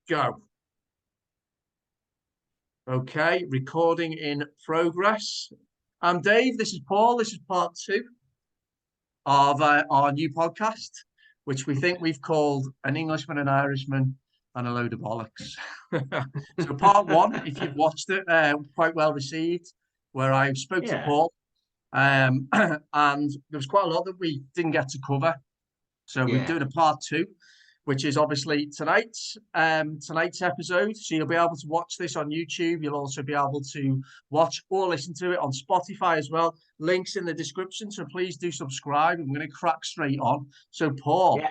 Go. Okay, recording in progress. I'm Dave. This is Paul. This is part 2 of our new podcast, which we think we've called An Englishman, an Irishman, and a Load of Bollocks. So part 1, if you've watched it, quite well received, where I spoke to Paul, and there was quite a lot that we didn't get to cover. So we're doing a part 2, which is obviously tonight's episode. So you'll be able to watch this on YouTube. You'll also be able to watch or listen to it on Spotify as well. Links in the description. So please do subscribe. I'm going to crack straight on. So Paul,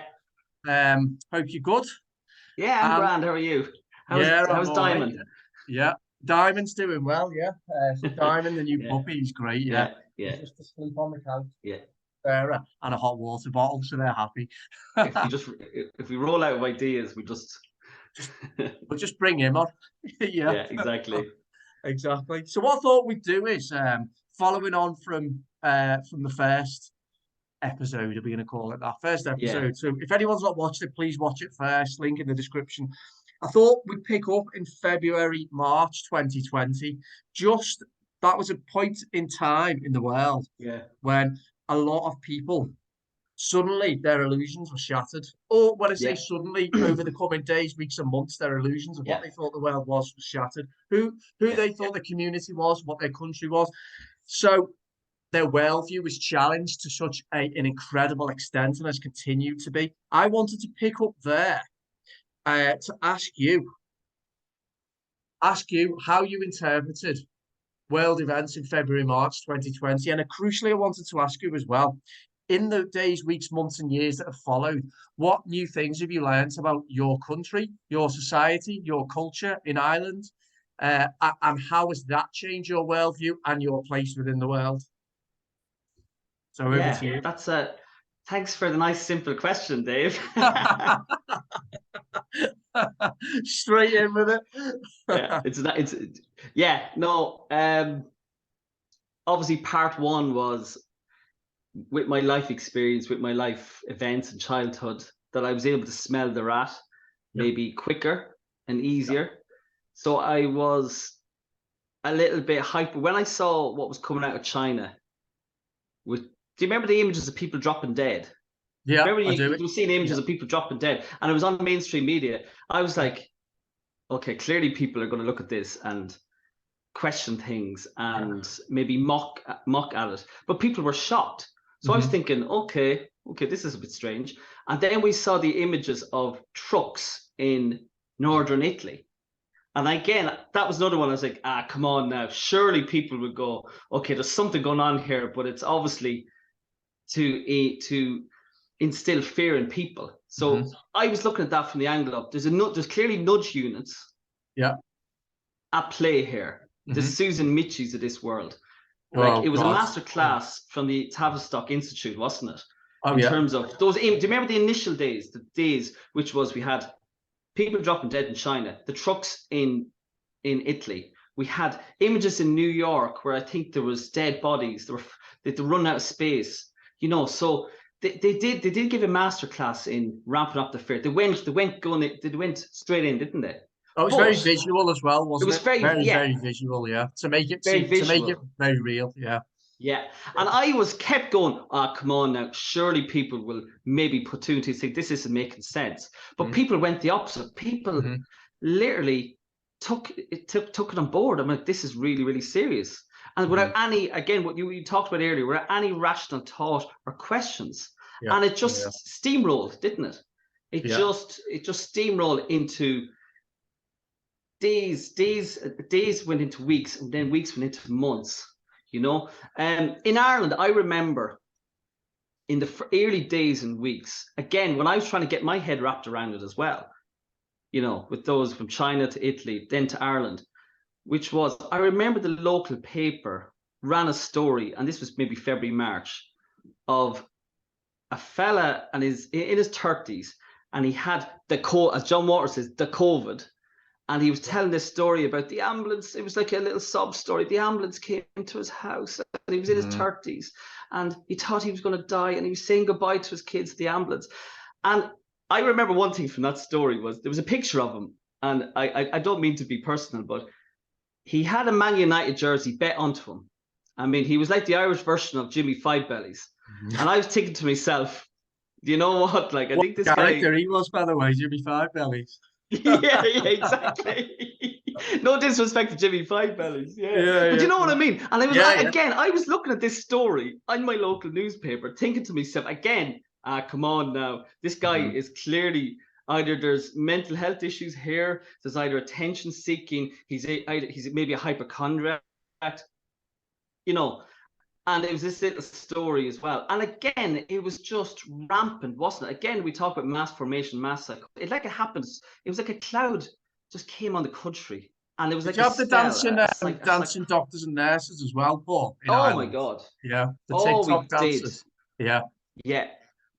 hope you're good. Yeah, I'm grand. How are you? How's Diamond? Right. Yeah, Diamond's doing well. Yeah, so Diamond, the new puppy, is great. Yeah. He's just asleep on the couch. Yeah. And a hot water bottle, so they're happy. if we roll out of ideas, we'll just bring him on. Yeah, exactly. Exactly. So what I thought we'd do is following on from the first episode, are we going to call it that? First episode. Yeah. So if anyone's not watched it, please watch it first. Link in the description. I thought we'd pick up in February, March 2020. That was a point in time in the world when a lot of people, suddenly their illusions were shattered. Or when I say suddenly, over the coming days, weeks and months, their illusions of what they thought the world was shattered. Who they thought the community was, what their country was. So their worldview was challenged to such an incredible extent and has continued to be. I wanted to pick up there to ask you how you interpreted world events in February, March 2020. And crucially, I wanted to ask you as well, in the days, weeks, months and years that have followed, what new things have you learned about your country, your society, your culture in Ireland? And how has that changed your worldview and your place within the world? So over to you. Thanks for the nice, simple question, Dave. Straight in with it. Obviously part 1 was with my life experience, with my life events and childhood, that I was able to smell the rat maybe quicker and easier. So I was a little bit hyper when I saw what was coming out of China. Do you remember the images of people dropping dead? Yeah, remember you were seeing images of people dropping dead, and it was on mainstream media. I was like, okay, clearly people are going to look at this and question things and maybe mock at it. But people were shocked. So I was thinking, okay, this is a bit strange. And then we saw the images of trucks in northern Italy. And again, that was another one. I was like, come on now. Surely people would go, okay, there's something going on here, but it's obviously to instill fear in people. So I was looking at that from the angle of there's clearly nudge units at play here. The Susan Michis of this world. Like it was a master class from the Tavistock Institute, wasn't it? In terms of those, do you remember the initial days, which was we had people dropping dead in China, the trucks in Italy. We had images in New York where I think there was dead bodies. They'd run out of space, So they did give a master class in ramping up the fear. They went straight in, didn't they? Oh, it was very visual as well, wasn't it? Was very visual, to make it very real, Yeah, and I kept going, come on now, surely people will maybe put 2 and 2 say this isn't making sense. But people went the opposite. People literally took it on board. I'm like, this is really, really serious. And without any, again, what you talked about earlier, without any rational thought or questions. Yeah, and it just steamrolled, didn't it? It just steamrolled into days went into weeks, and then weeks went into months. In Ireland, I remember in the early days and weeks, again, when I was trying to get my head wrapped around it as well, with those from China to Italy, then to Ireland, I remember the local paper ran a story, and this was maybe February, March, of a fella in his 30s, and he had as John Waters says, the COVID. And he was telling this story about the ambulance. It was like a little sob story. The ambulance came to his house, and he was in his 30s, and he thought he was going to die, and he was saying goodbye to his kids, the ambulance. And I remember one thing from that story was there was a picture of him, and I don't mean to be personal, but he had a Man United jersey bet onto him. I mean, he was like the Irish version of Jimmy Five Bellies. And I was thinking to myself, do you know what? Like, I think this character guy. he was, by the way, Jimmy Five Bellies. Yeah, exactly. No disrespect to Jimmy Five Bellies. Yeah. But you know what I mean? And I was again, I was looking at this story on my local newspaper, thinking to myself, again, come on now. This guy is clearly either there's mental health issues here, there's either attention seeking, he's maybe a hypochondriac, you know. And it was this little story as well. And again, it was just rampant, wasn't it? Again, we talk about mass formation, mass psycho. It happens. It was like a cloud just came on the country. And it was Did like you a have the spell. dancing doctors and nurses as well, Paul, in Oh Ireland? my God. Yeah, the Oh, we TikTok dancers. did. Yeah. Yeah.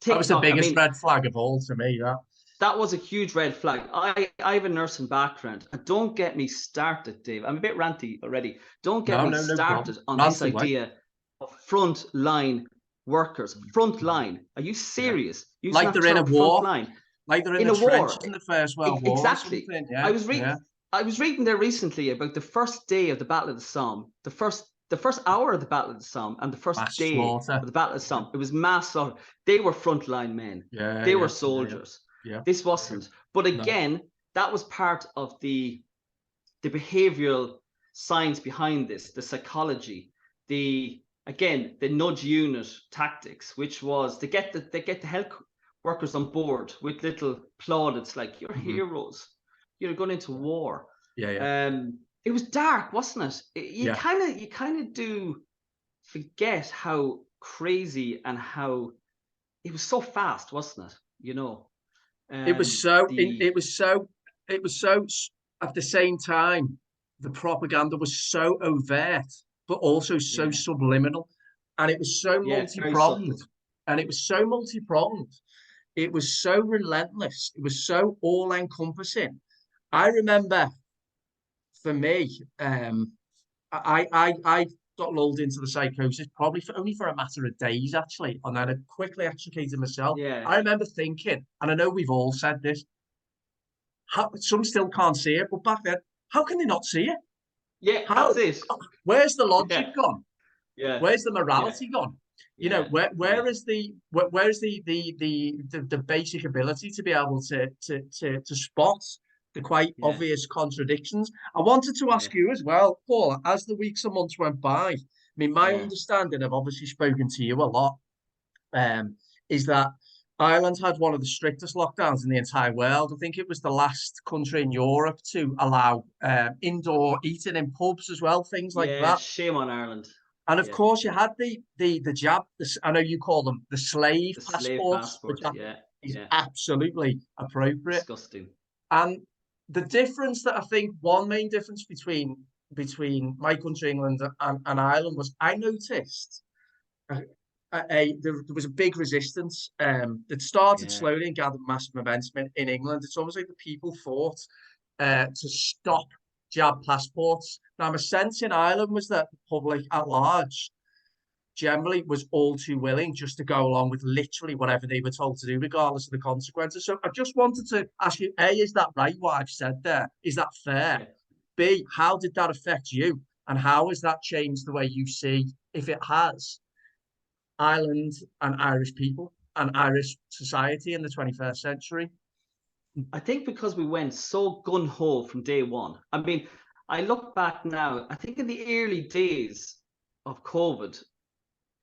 That was the TikTok, biggest red flag of all to me, that was a huge red flag. I have a nursing background. And don't get me started, Dave. I'm a bit ranty already. Don't get me started on this idea of frontline workers. Frontline. Are you serious? Yeah. Like they're in a war. Frontline. Like they're in the trenches in the First World War. Exactly. Yeah. I was reading there recently about the first day of the Battle of the Somme, the first hour of the Battle of the Somme, and the first day of the Battle of the Somme. It was mass slaughter. They were frontline men. They were soldiers. Yeah. This wasn't. But again, that was part of the behavioral science behind this, the psychology, the nudge unit tactics, which was to get the health workers on board with little plaudits like you're heroes, you're going into war. It was dark, wasn't it? You kind of do forget how crazy and how it was so fast, wasn't it? You know. It was so at the same time, the propaganda was so overt, but also so subliminal. And it was so multi-pronged. It was so relentless. It was so all-encompassing. I remember, for me, I got lulled into the psychosis probably only for a matter of days, actually, and then I quickly extricated myself. I remember thinking, and I know we've all said this, some still can't see it, but back then, how can they not see it? Yeah, that's it. Where's the logic gone? Yeah. Where's the morality gone? You know, where is the basic ability to be able to spot the quite obvious contradictions? I wanted to ask you as well, Paul, as the weeks and months went by, I mean, my understanding, I've obviously spoken to you a lot, is that Ireland had one of the strictest lockdowns in the entire world. I think it was the last country in Europe to allow indoor eating in pubs as well, things like that. Shame on Ireland. And of course, you had the jab. I know you call them the slave passports, which is absolutely appropriate. Disgusting. And the difference that I think one main difference between my country, England, and Ireland was I noticed there was a big resistance that started slowly and gathered massive momentum in England. It's almost like the people fought to stop jab passports. Now, my sense in Ireland was that the public at large generally was all too willing just to go along with literally whatever they were told to do, regardless of the consequences. So I just wanted to ask you, A, is that right, what I've said there? Is that fair? Yeah. B, how did that affect you? And how has that changed the way you see, if it has, Ireland and Irish people and Irish society in the 21st century? I think because we went so gung-ho from day one. I mean, I look back now, I think in the early days of COVID,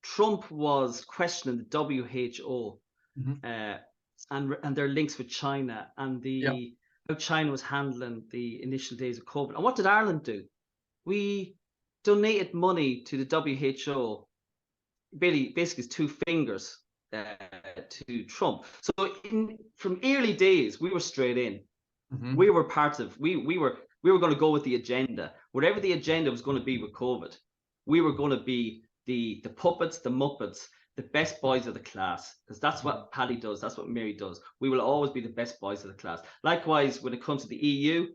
Trump was questioning the WHO and their links with China and how China was handling the initial days of COVID. And what did Ireland do? We donated money to the WHO, basically 2 fingers to Trump. So from early days, we were straight in. We were part of, we were going to go with the agenda. Whatever the agenda was going to be with COVID, we were going to be the puppets, the muppets, the best boys of the class, because that's what Paddy does, that's what Mary does. We will always be the best boys of the class. Likewise, when it comes to the EU,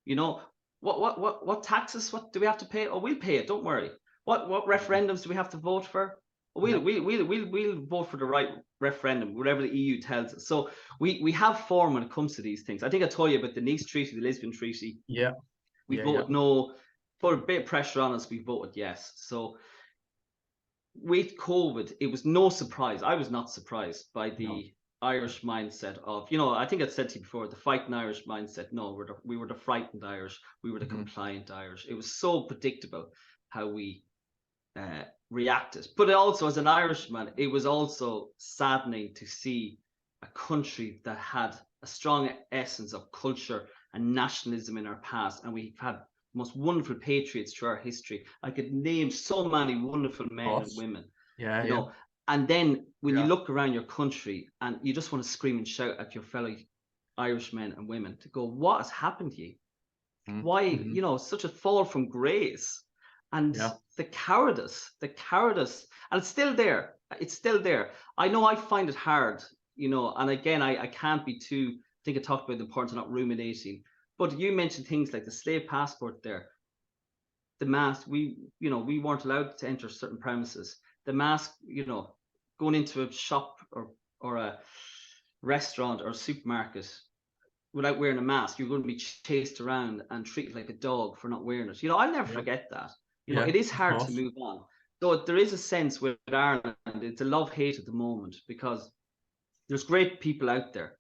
you know, what taxes, what do we have to pay? Oh, we'll pay it, don't worry. What referendums do we have to vote for? We'll vote for the right referendum, whatever the EU tells us. So we have form when it comes to these things. I think I told you about the Nice Treaty, the Lisbon Treaty. Yeah. We voted no. Put a bit of pressure on us, we voted yes. So with COVID, it was no surprise. I was not surprised by the Irish mindset of, I think I said to you before, the fighting Irish mindset. No, we were the frightened Irish. We were the compliant Irish. It was so predictable how we reacted. But also, as an Irishman, it was also saddening to see a country that had a strong essence of culture and nationalism in our past, and we've had the most wonderful patriots through our history. I could name so many wonderful men and women. And then when you look around your country and you just want to scream and shout at your fellow Irishmen and women to go, what has happened to you? Why, such a fall from grace? And the cowardice, and it's still there. It's still there. I know I find it hard, and again, I can't be too, I think I talked about the importance of not ruminating, but you mentioned things like the slave passport there, the mask, we weren't allowed to enter certain premises, the mask, going into a shop or a restaurant or a supermarket without wearing a mask, you're going to be chased around and treated like a dog for not wearing it. I'll never forget that. It is hard to move on. So there is a sense with Ireland, it's a love-hate at the moment, because there's great people out there,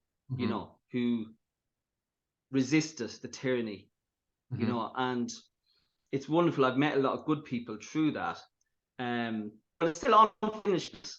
who resisted the tyranny, and it's wonderful. I've met a lot of good people through that. But it's still unfinished,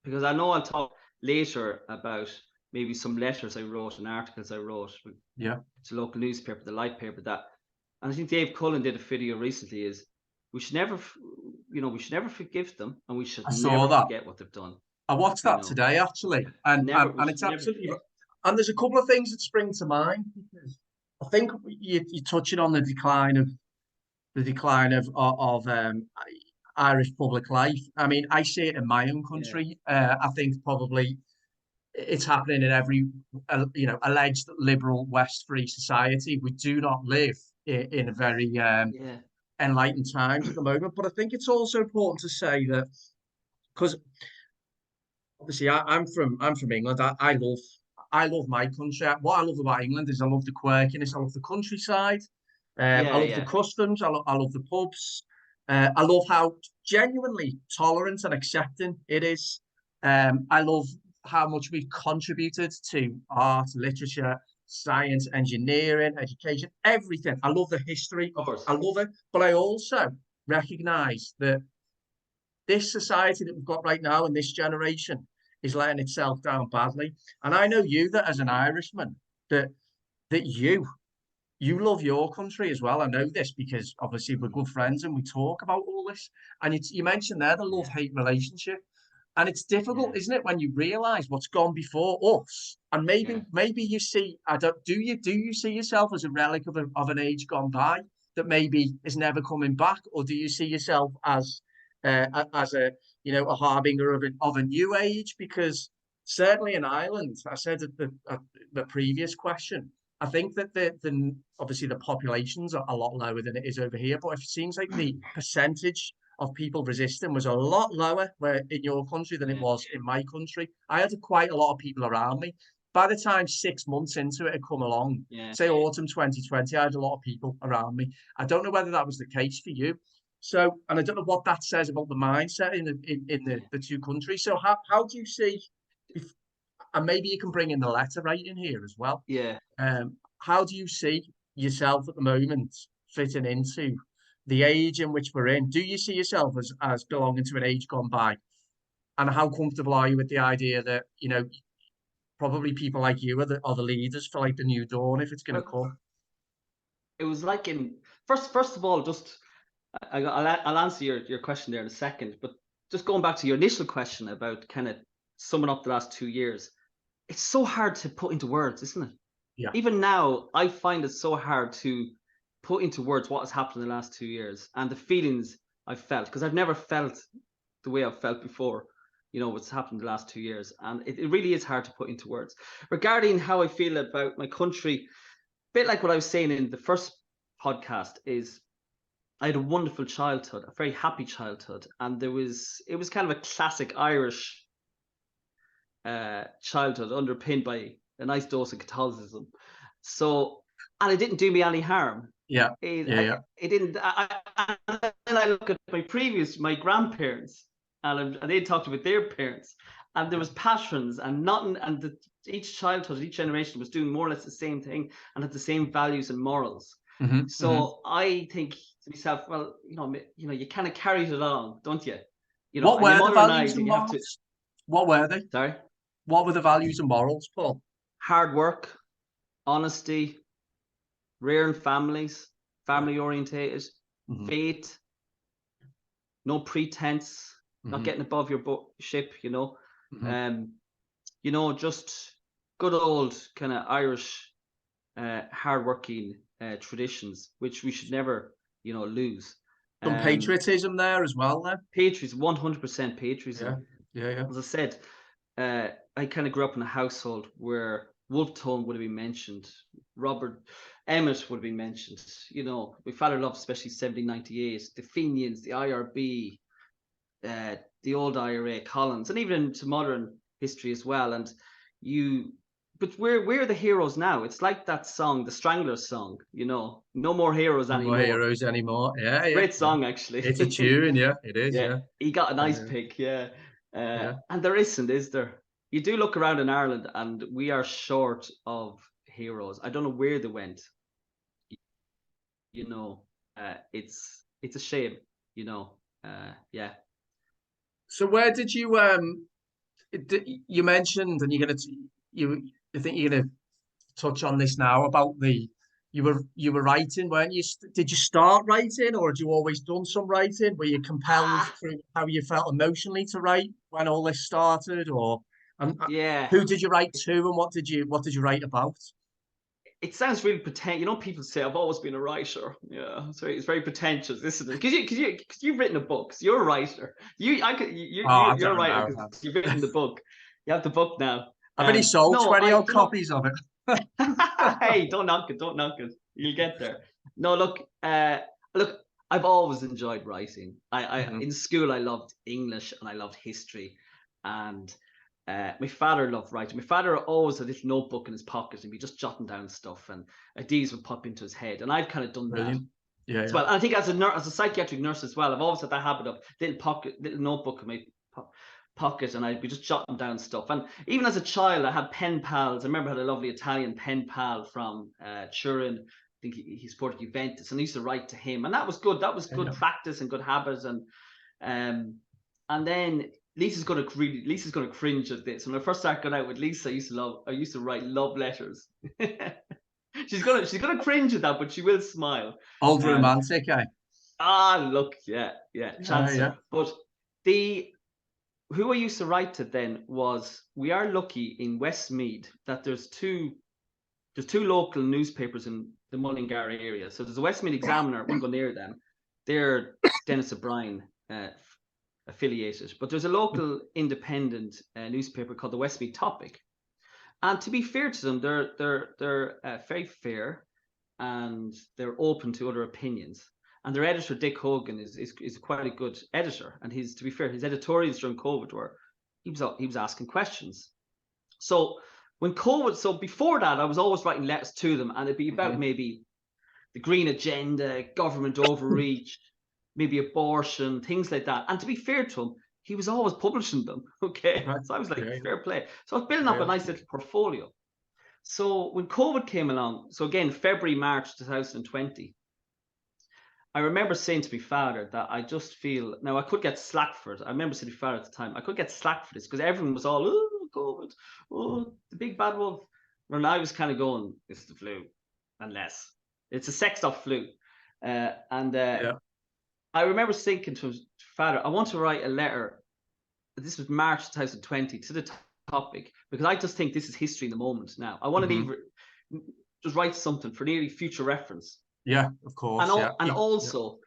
because I know I'll talk later about maybe some letters I wrote and articles I wrote to the local newspaper, the Light paper, and I think Dave Cullen did a video recently, is we should never forgive them, and we should never forget what they've done. I watched that today, actually, and it's absolutely right. And there's a couple of things that spring to mind, because I think you're touching on the decline of Irish public life. I mean, I see it in my own country. I think probably it's happening in every alleged liberal West free society. We do not live in a very enlightened times at the moment. But I think it's also important to say that, because obviously I'm from England. I love my country. What I love about England is I love the quirkiness. I love the countryside. I love the customs. I love the pubs. I love how genuinely tolerant and accepting it is. I love how much we've contributed to art, literature, science, engineering, education, everything. I love the history. I love it. But I also recognise that this society that we've got right now in this generation is letting itself down badly. And I know you, that as an Irishman, that you love your country as well. I know this because obviously we're good friends and we talk about all this. And you mentioned there the love-hate relationship. And it's difficult, isn't it, when you realise what's gone before us, and maybe you see, do you see yourself as a relic of an age gone by that maybe is never coming back, or do you see yourself as a harbinger of a new age? Because certainly in Ireland, I said at the previous question, I think that obviously the populations are a lot lower than it is over here, but it seems like the percentage of people resisting was a lot lower in your country than it was in my country. I had quite a lot of people around me. By the time 6 months into it had come along, say autumn 2020, I had a lot of people around me. I don't know whether that was the case for you. So, and I don't know what that says about the mindset in the two countries. So how do you see, and maybe you can bring in the letter writing here as well. How do you see yourself at the moment fitting into the age in which we're in? Do you see yourself as belonging to an age gone by? And how comfortable are you with the idea that, probably people like you are the leaders for like the new dawn, if it's going to come? It was like first of all, just I'll answer your question there in a second, but just going back to your initial question about kind of summing up the last 2 years, it's so hard to put into words, isn't it? Yeah. Even now, I find it so hard to put into words what has happened in the last 2 years and the feelings I've felt, because I've never felt the way I've felt before, what's happened in the last 2 years. And it really is hard to put into words. Regarding how I feel about my country, a bit like what I was saying in the first podcast, is I had a wonderful childhood, a very happy childhood, and it was kind of a classic Irish childhood underpinned by a nice dose of Catholicism. So, and it didn't do me any harm. Yeah. It didn't. And then I look at my grandparents, and they talked about their parents, and there was patterns and nothing, and each childhood, each generation was doing more or less the same thing and had the same values and morals. So I think to myself, well, you kind of carried it along, don't you? What and you were the values modernize, and and you have to. morals? What were they? Sorry. What were the values and morals, Paul? Hard work, honesty, rearing families, family orientated, faith, no pretense, not getting above your ship, just good old kind of Irish hardworking traditions, which we should never, lose. Some patriotism there as well, then. Patriotism, 100% patriotism. Yeah. As I said, I kind of grew up in a household where Wolfe Tone would have been mentioned, Robert Emmet would have been mentioned. My father loved especially 1798, the Fenians, the IRB, the old IRA, Collins, and even into modern history as well. But where are the heroes now? It's like that song, the Stranglers song, no more heroes anymore. No more heroes anymore. Yeah. Great song, actually. It's a tune, yeah, it is, yeah. He got a nice pick, yeah. And there isn't, is there? You do look around in Ireland and we are short of heroes. I don't know where they went. It's a shame, yeah. So where did you you mentioned, and I think you're gonna touch on this now about you were writing, weren't you? Did you start writing, or had you always done some writing? Were you compelled through how you felt emotionally to write when all this started, or who did you write to, and what did you write about? It sounds really pretentious. People say I've always been a writer. Yeah, so it's very pretentious, isn't it? Because you've written a book. So you're a writer. You're a writer because you've written the book. You have the book now. I've only sold 20 odd copies of it. Hey, don't knock it. Don't knock it. You'll get there. No, look. I've always enjoyed writing. In school I loved English and I loved history, and my father loved writing. My father always had a little notebook in his pocket and be just jotting down stuff, and ideas would pop into his head. And I've kind of done that as well. And I think as a psychiatric nurse as well, I've always had that habit of little notebook in my pocket, and I'd be just jotting down stuff. And even as a child, I had pen pals. I remember I had a lovely Italian pen pal from Turin. I think he supported Juventus, and I used to write to him, and that was good. That was good practice and good habits. And then Lisa's gonna cringe at this. When I first started going out with Lisa, I used to write love letters. she's gonna cringe at that, but she will smile. Old romantic, eh? Look, Chancellor. But who I used to write to then was, we are lucky in Westmeath that there's two local newspapers in the Mullingar area. So there's a Westmeath Examiner, I wouldn't go near them. They're Dennis O'Brien affiliated, but there's a local independent newspaper called the Westmeath Topic. And to be fair to them, they're very fair, and they're open to other opinions. And their editor, Dick Hogan, is quite a good editor. And to be fair, his editorials during COVID were, he was asking questions. So before that, I was always writing letters to them, and it'd be about maybe the green agenda, government overreach, maybe abortion, things like that. And to be fair to him, he was always publishing them. Okay. So I was like, fair play. So I was building up a nice little portfolio. So when COVID came along, so again, February, March 2020, I remember saying to my father that I just feel, now I could get slack for it. I remember saying to my father at the time, I could get slack for this because everyone was all, oh, COVID, oh, the big bad wolf. When I was kind of going, it's the flu, unless it's a sexed up flu. I remember thinking to his father, I want to write a letter. This was March 2020 to the topic, because I just think this is history in the moment now. I want to just write something for nearly future reference. Yeah, of course. And also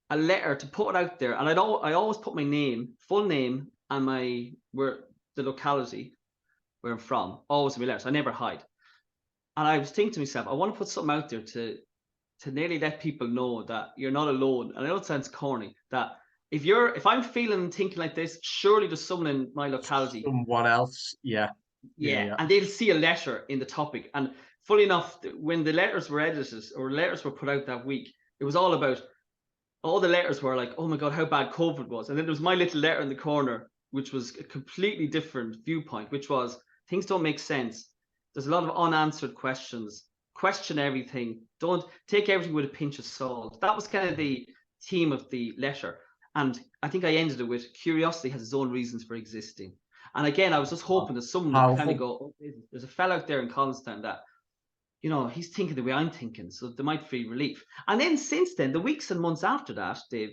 a letter to put it out there. And I always put my name, full name, and the locality where I'm from, always in my letters. I never hide. And I was thinking to myself, I want to put something out there to to nearly let people know that you're not alone. And I know it sounds corny, that if I'm feeling and thinking like this, surely there's someone in my locality. Someone else, yeah. And they'll see a letter in the topic. And fully enough, when the letters were edited or letters were put out that week, it was all about, all the letters were like, oh my God, how bad COVID was. And then there was my little letter in the corner, which was a completely different viewpoint, which was, things don't make sense. There's a lot of unanswered questions. Question everything. Don't take everything with a pinch of salt. That was kind of the theme of the letter. And I think I ended it with, curiosity has its own reasons for existing. And again, I was just hoping that someone would kind of go, oh, there's a fella out there in Collinstown that, you know, he's thinking the way I'm thinking, so they might feel relief. And then since then, the weeks and months after that, Dave,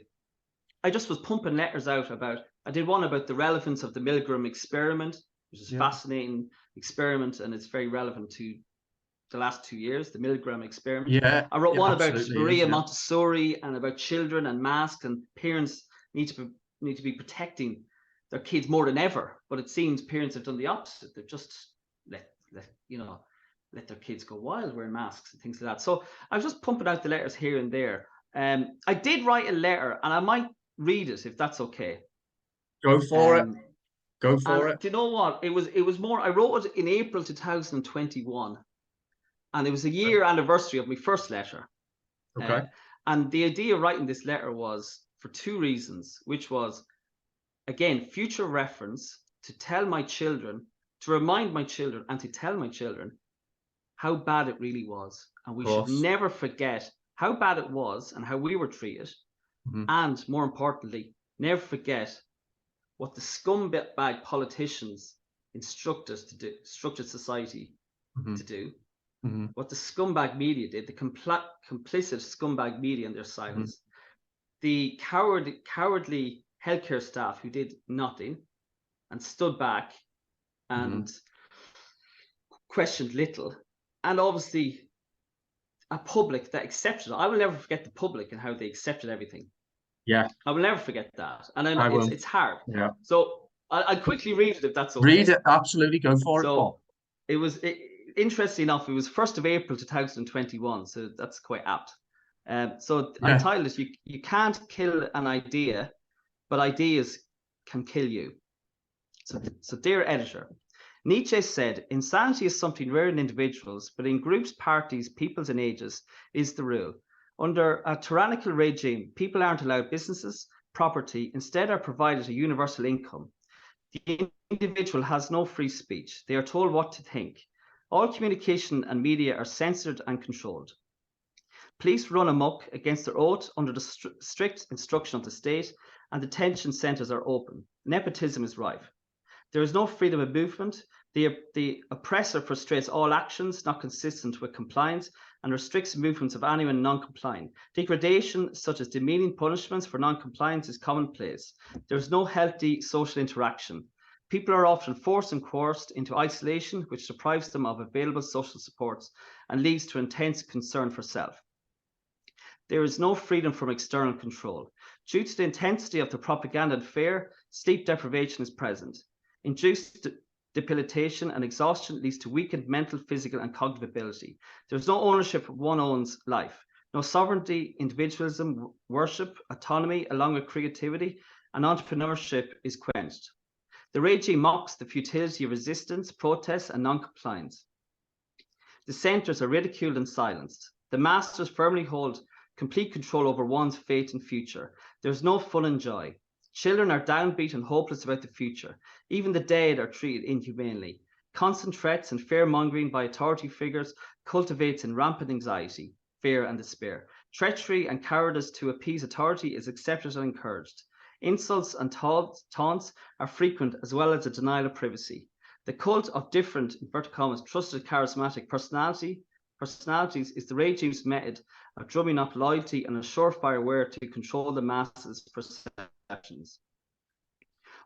I just was pumping letters out about, I did one about the relevance of the Milgram experiment, which is a fascinating experiment, and it's very relevant to the last 2 years, the Milgram experiment. Yeah. I wrote one about Maria Montessori and about children and masks, and parents need to be protecting their kids more than ever. But it seems parents have done the opposite. They've just let their kids go wild wearing masks and things like that. So I was just pumping out the letters here and there. I did write a letter, and I might read it if that's okay. Go for it. Go for it. Do you know what? It was more, I wrote it in April 2021. And it was a year anniversary of my first letter. Okay. And the idea of writing this letter was for two reasons, which was, again, future reference, to tell my children, to remind my children, and to tell my children how bad it really was. And we should never forget how bad it was and how we were treated. And more importantly, never forget what the scumbag politicians instructed society to do. What the scumbag media did, the complicit scumbag media in their silence, the cowardly healthcare staff who did nothing and stood back and questioned little, and obviously a public that accepted it. I will never forget the public and how they accepted everything. Yeah, I will never forget that, and it's hard. Yeah. So I'll quickly read it if that's okay. Read it, absolutely, go for it. So it was. Interestingly enough, it was 1st of April 2021, so that's quite apt. So I titled it, you can't kill an idea, but ideas can kill you. So dear editor, Nietzsche said, insanity is something rare in individuals, but in groups, parties, peoples and ages is the rule. Under a tyrannical regime, people aren't allowed businesses, property, instead are provided a universal income. The individual has no free speech. They are told what to think. All communication and media are censored and controlled. Police run amok against their oath under the strict instruction of the state, and detention centres are open. Nepotism is rife. There is no freedom of movement. The oppressor frustrates all actions not consistent with compliance and restricts movements of anyone non-compliant. Degradation, such as demeaning punishments for non-compliance, is commonplace. There is no healthy social interaction. People are often forced and coerced into isolation, which deprives them of available social supports and leads to intense concern for self. There is no freedom from external control. Due to the intensity of the propaganda and fear, sleep deprivation is present. Induced debilitation and exhaustion leads to weakened mental, physical, and cognitive ability. There is no ownership of one's own life. No sovereignty, individualism, worship, autonomy, along with creativity and entrepreneurship is quenched. The regime mocks the futility of resistance, protests, and non-compliance. Dissenters are ridiculed and silenced. The masters firmly hold complete control over one's fate and future. There is no fun and joy. Children are downbeat and hopeless about the future. Even the dead are treated inhumanely. Constant threats and fear-mongering by authority figures cultivates in rampant anxiety, fear, and despair. Treachery and cowardice to appease authority is accepted and encouraged. Insults and taunts are frequent, as well as a denial of privacy. The cult of different, inverted commas, trusted charismatic personalities is the regime's method of drumming up loyalty and a surefire way to control the masses' perceptions.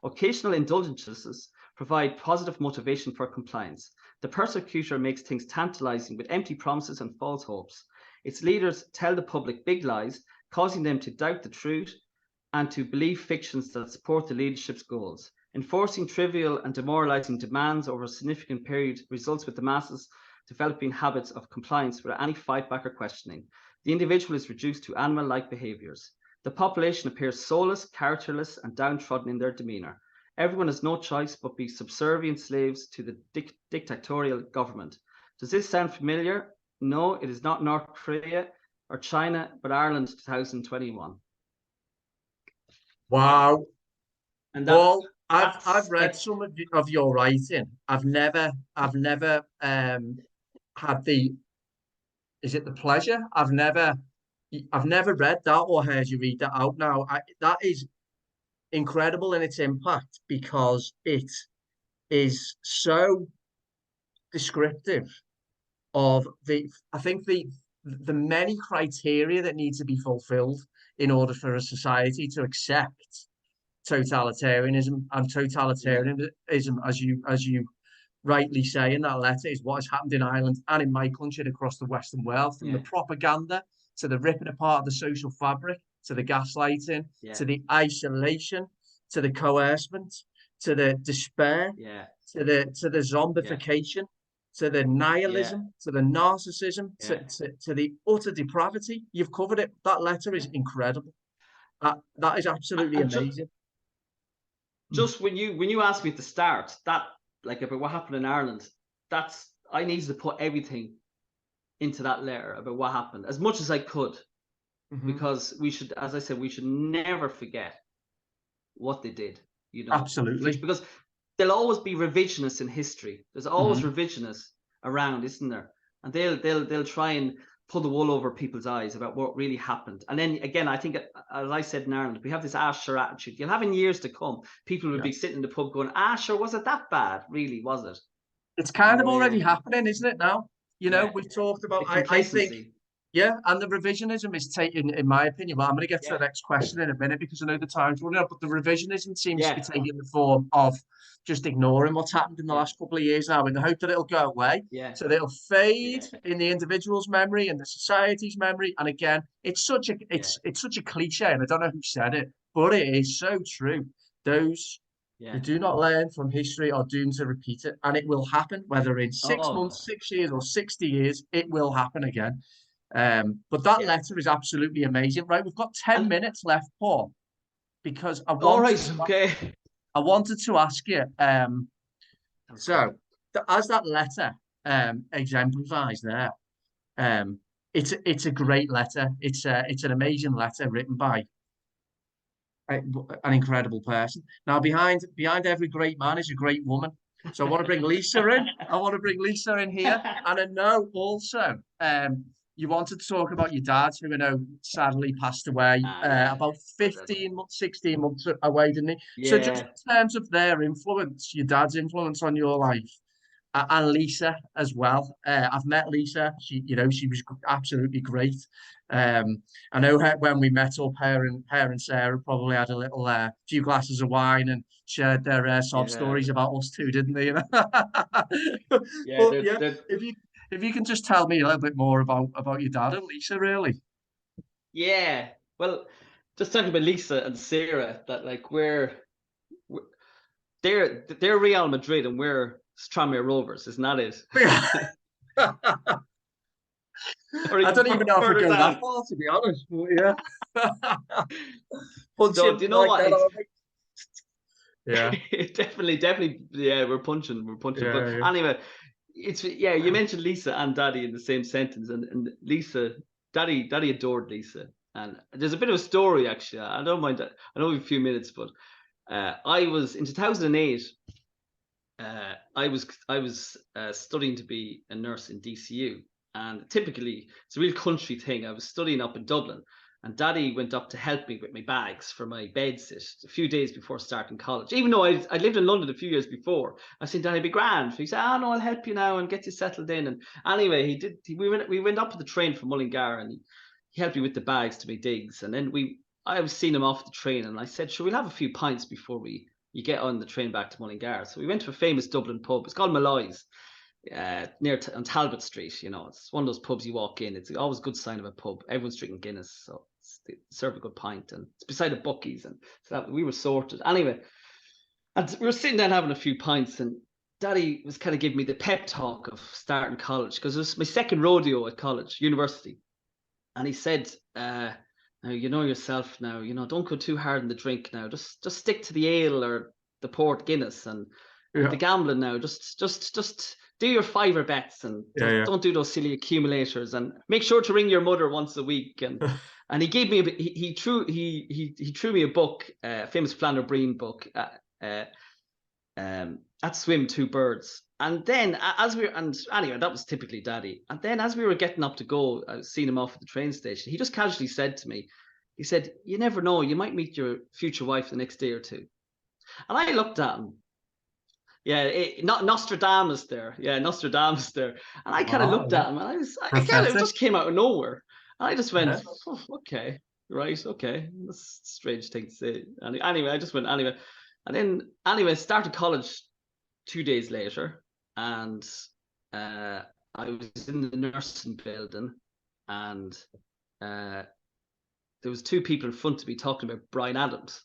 Occasional indulgences provide positive motivation for compliance. The persecutor makes things tantalizing with empty promises and false hopes. Its leaders tell the public big lies, causing them to doubt the truth and to believe fictions that support the leadership's goals. Enforcing trivial and demoralizing demands over a significant period results with the masses developing habits of compliance without any fight back or questioning. The individual is reduced to animal-like behaviors. The population appears soulless, characterless, and downtrodden in their demeanor. Everyone has no choice but be subservient slaves to the dictatorial government. Does this sound familiar? No, it is not North Korea or China, but Ireland 2021. Wow. And Paul, I've read some of your writing. I've never had the, is it the pleasure? I've never read that or heard you read that out now. That is incredible in its impact because it is so descriptive of I think the many criteria that need to be fulfilled in order for a society to accept totalitarianism. And totalitarianism, as you rightly say in that letter, is what has happened in Ireland and in my country and across the Western world, from the propaganda to the ripping apart of the social fabric, to the gaslighting, to the isolation, to the coercement, to the despair, to the zombification, to the nihilism, to the narcissism, to the utter depravity. You've covered it. That letter is incredible. That is absolutely amazing. Just when you asked me at the start that, like, about what happened in Ireland, that's, I needed to put everything into that letter about what happened as much as I could, because we should, as I said, we should never forget what they did. You know, absolutely, because there'll always be revisionists in history. There's always revisionists around, isn't there? And they'll try and pull the wool over people's eyes about what really happened. And then again, I think, as I said in Ireland, we have this sure attitude. You'll have in years to come, people will be sitting in the pub going, sure, was it that bad? Really, was it? It's kind of already happening, isn't it now? You know, we've talked about, I think, and the revisionism is taking, in my opinion, well, I'm going to get to the next question in a minute because I know the time's running out, but the revisionism seems to be taking the form of just ignoring what's happened in the last couple of years now in the hope that it'll go away. So that it'll fade in the individual's memory and the society's memory. And again, it's such a cliche, and I don't know who said it, but it is so true. Those who do not learn from history are doomed to repeat it, and it will happen, whether in 6 months, 6 years, or 60 years, it will happen again. But that letter is absolutely amazing, right? We've got 10 minutes left, Paul, because I wanted to ask you. So, as that letter exemplifies there, it's a great letter. It's an amazing letter written by an incredible person. Now, behind every great man is a great woman. So I want to bring Lisa in. I want to bring Lisa in here, and I know also. You wanted to talk about your dad, who I know sadly passed away about 15 months, 16 months away, didn't he? So just in terms of their influence, your dad's influence on your life, and Lisa as well. I've met Lisa. She was absolutely great. I know when we met up, her and Sarah probably had a little few glasses of wine and shared their sob stories about us two, didn't they? You know? If you can just tell me a little bit more about your dad and Lisa, really. Yeah, well, just talking about Lisa and Sarah, that like they're Real Madrid and we're Tranmere Rovers, isn't that it? I don't even know if we go that far, to be honest. But so, do you know like what? Yeah, definitely. Yeah, we're punching. But anyway. You mentioned Lisa and Daddy in the same sentence, and Lisa, Daddy adored Lisa, and there's a bit of a story actually. I don't mind that. I know we have a few minutes, but I was in 2008. I was studying to be a nurse in DCU, and typically it's a real country thing. I was studying up in Dublin, and Daddy went up to help me with my bags for my bed sit a few days before starting college. Even though I lived in London a few years before, I said, Daddy, be grand. He said, no, I'll help you now and get you settled in. And anyway, he did. We went up to the train from Mullingar, and he helped me with the bags to my digs. And then I was seeing him off the train, and I said, sure, we'll have a few pints before you get on the train back to Mullingar. So we went to a famous Dublin pub. It's called Malloy's. On Talbot Street, you know, it's one of those pubs you walk in. It's always a good sign of a pub. Everyone's drinking Guinness, so they serve a good pint, and it's beside a Bucky's, and so we were sorted. Anyway, and we were sitting down having a few pints, and Daddy was kind of giving me the pep talk of starting college, because it was my second rodeo at college, university. And he said, now you know yourself now, don't go too hard in the drink now. Just stick to the ale or the port Guinness, and the gambling now. Just do your fiver bets, and don't do those silly accumulators, and make sure to ring your mother once a week. And he gave me he threw me a book, famous Flanner Breen book, at Swim Two Birds. And then anyway, that was typically Daddy. And then as we were getting up to go, I was seeing him off at the train station. He just casually said to me, he said, "You never know, you might meet your future wife the next day or two." And I looked at him. Not Nostradamus there. Yeah, Nostradamus there. And I kind of looked at him, and it just came out of nowhere. And I just went, oh, okay, right, okay. That's a strange thing to say. And anyway, I just went anyway. And then anyway, started college 2 days later, and I was in the nursing building, and there was two people in front of me talking about Bryan Adams.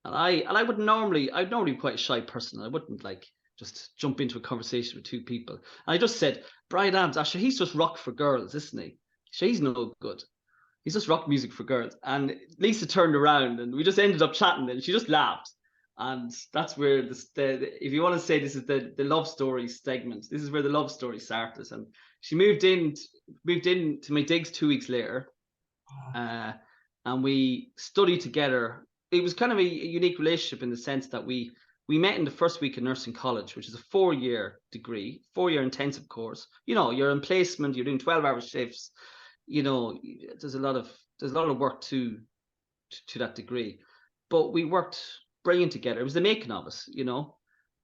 And I'd normally be quite a shy person. I wouldn't like just jump into a conversation with two people. And I just said, "Bryan Adams, actually, he's just rock for girls, isn't he? He's no good. He's just rock music for girls." And Lisa turned around, and we just ended up chatting, and she just laughed. And that's where if you want to say this is the love story segment, this is where the love story started. And she moved in to my digs 2 weeks later, and we studied together. It was kind of a unique relationship in the sense that we met in the first week of nursing college, which is a 4-year degree, 4-year intensive course. You're in placement, you're doing 12-hour shifts. There's a lot of work to that degree, but we worked brilliant together. It was the making of us,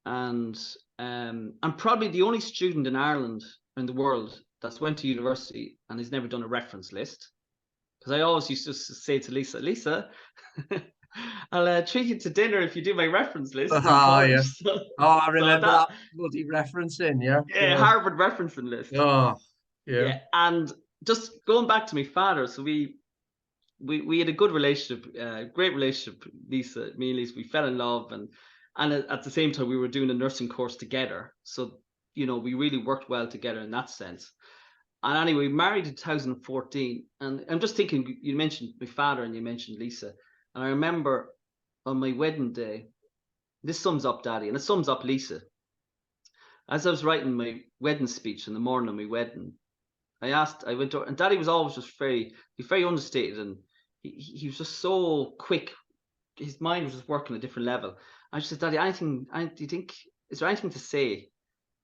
and I'm probably the only student in Ireland, in the world, that's went to university and has never done a reference list. Because I always used to say to Lisa, I'll treat you to dinner if you do my reference list. I remember that bloody referencing, yeah, Harvard referencing list. Yeah. And just going back to my father, so we had a good relationship, great relationship. Me and Lisa, we fell in love, and at the same time we were doing a nursing course together. So we really worked well together in that sense. And anyway, married in 2014, and I'm just thinking, you mentioned my father and you mentioned Lisa, and I remember on my wedding day, this sums up Daddy, and it sums up Lisa. As I was writing my wedding speech in the morning of my wedding, I went to, and Daddy was always just very understated, and he was just so quick. His mind was just working at a different level. I just said, "Daddy, is there anything to say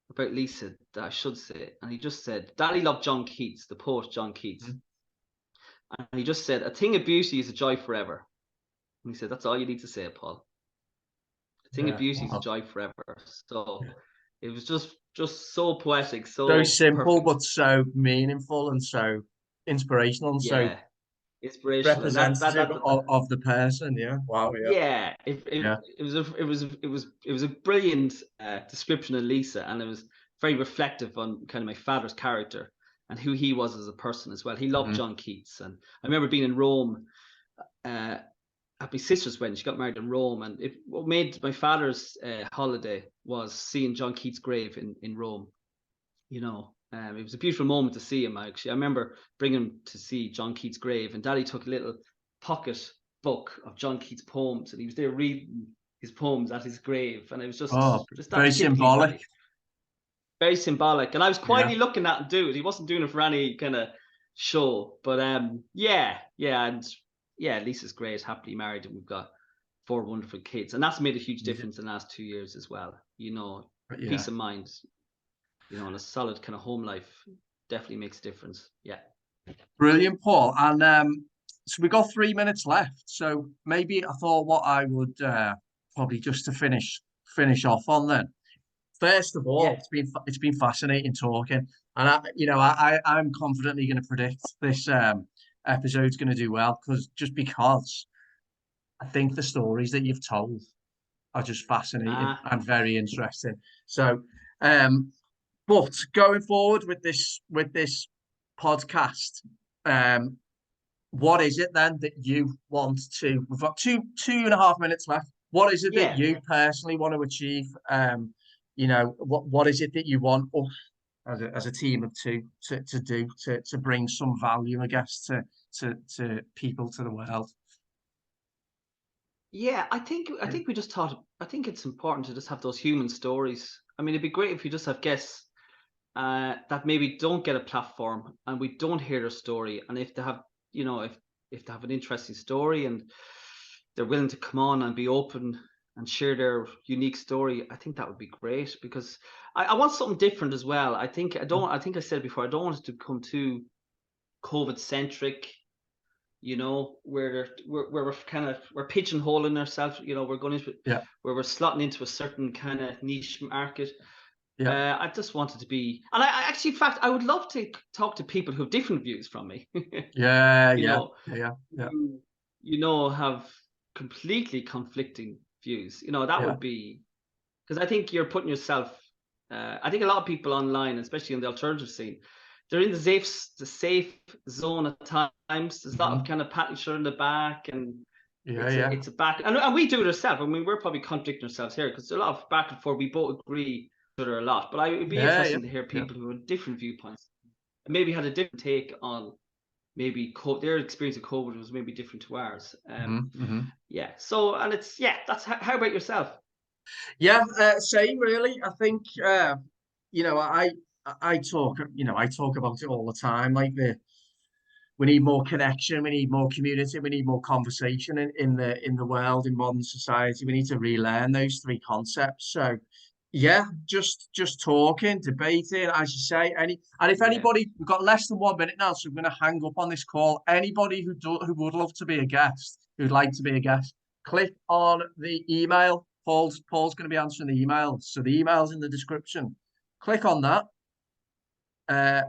about Lisa that I should say?" And he just said, Daddy loved John Keats, the poet John Keats. And he just said, "A thing of beauty is a joy forever." And he said, "That's all you need to say, Paul. A thing of beauty is a joy forever." So it was just so poetic, so simple, perfect. but so meaningful and so inspirational and so inspirational, representative of the person. Wow. It was a brilliant description of Lisa, and it was very reflective on kind of my father's character and who he was as a person as well. He loved John Keats, and I remember being in Rome at my sister's wedding. She got married in Rome, and what made my father's holiday was seeing John Keats' grave in Rome. It was a beautiful moment to see him. I remember bringing him to see John Keats' grave, and Daddy took a little pocket book of John Keats' poems, and he was there reading his poems at his grave, and it was just very symbolic. Daddy. Very symbolic, and I was quietly looking at him do it. He wasn't doing it for any kind of show, but Lisa's great, happily married, and we've got 4 wonderful kids, and that's made a huge difference in the last 2 years as well. Peace of mind. And a solid kind of home life definitely makes a difference. Yeah. Brilliant, Paul. And so we got 3 minutes left. So maybe I thought what I would probably just to finish off on then. First of all, it's been fascinating talking, and I'm confidently going to predict this episode's going to do well because I think the stories that you've told are just fascinating and very interesting. So, but going forward with this podcast, what is it then that you want to? We've got two and a half minutes left. What is it that you personally want to achieve? you know, what is it that you want us as a team of two to do to bring some value, I guess, to people, to the world. Yeah, I think we just thought, I think it's important to just have those human stories. I mean, it'd be great if you just have guests that maybe don't get a platform and we don't hear their story. And if they have, you know, if they have an interesting story and they're willing to come on and be open and share their unique story, I think that would be great, because I want something different as well. I think I said it before, I don't want it to become too COVID centric, you know, where we're kind of, we're pigeonholing ourselves, you know, we're going into Yeah. where we're slotting into a certain kind of niche market. Yeah. I just wanted to be, and I actually, in fact, I would love to talk to people who have different views from me. Yeah. You Yeah. know, Yeah. Yeah. who, you know, have completely conflicting views. You know, that Yeah. would be, because I think you're putting yourself. I think a lot of people online, especially in the alternative scene, they're in the safe zone at times. There's a lot of kind of patting each other in the back, and Yeah. it's a back, and we do it ourselves. I mean, we're probably contradicting ourselves here because there's a lot of back and forth. We both agree with each other a lot, but it would be Yeah. Yeah. interesting to hear people who have different viewpoints, and maybe had a different take on maybe their experience of COVID was maybe different to ours. Yeah. So, and it's, yeah, that's how about yourself? Yeah, same really. I think you know, I talk, you know, I talk about it all the time. Like we need more connection, we need more community, we need more conversation in the world, in modern society. We need to relearn those three concepts. So yeah, just talking, debating, as you say. And if Yeah. anybody, we've got less than 1 minute now, so I'm going to hang up on this call. Anybody who would love to be a guest, who'd like to be a guest, click on the email. Paul's going to be answering the email, so the email's in the description. Click on that.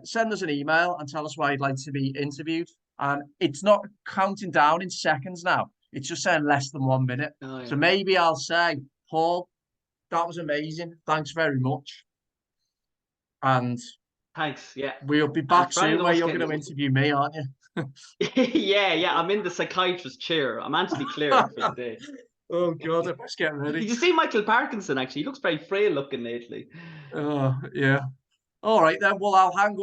Send us an email and tell us why you'd like to be interviewed. And it's not counting down in seconds now. It's just saying less than 1 minute. Oh, yeah. So maybe I'll say, Paul, that was amazing. Thanks very much. And Thanks. Yeah. we'll be And back for anyone soon where else you're going to getting, interview me, aren't you? yeah, I'm in the psychiatrist chair. I'm Anthony Clare for the day. Oh, God, I must get ready. Did you see Michael Parkinson? Actually, he looks very frail looking lately. Oh, yeah. All right, then. Well, I'll hang up.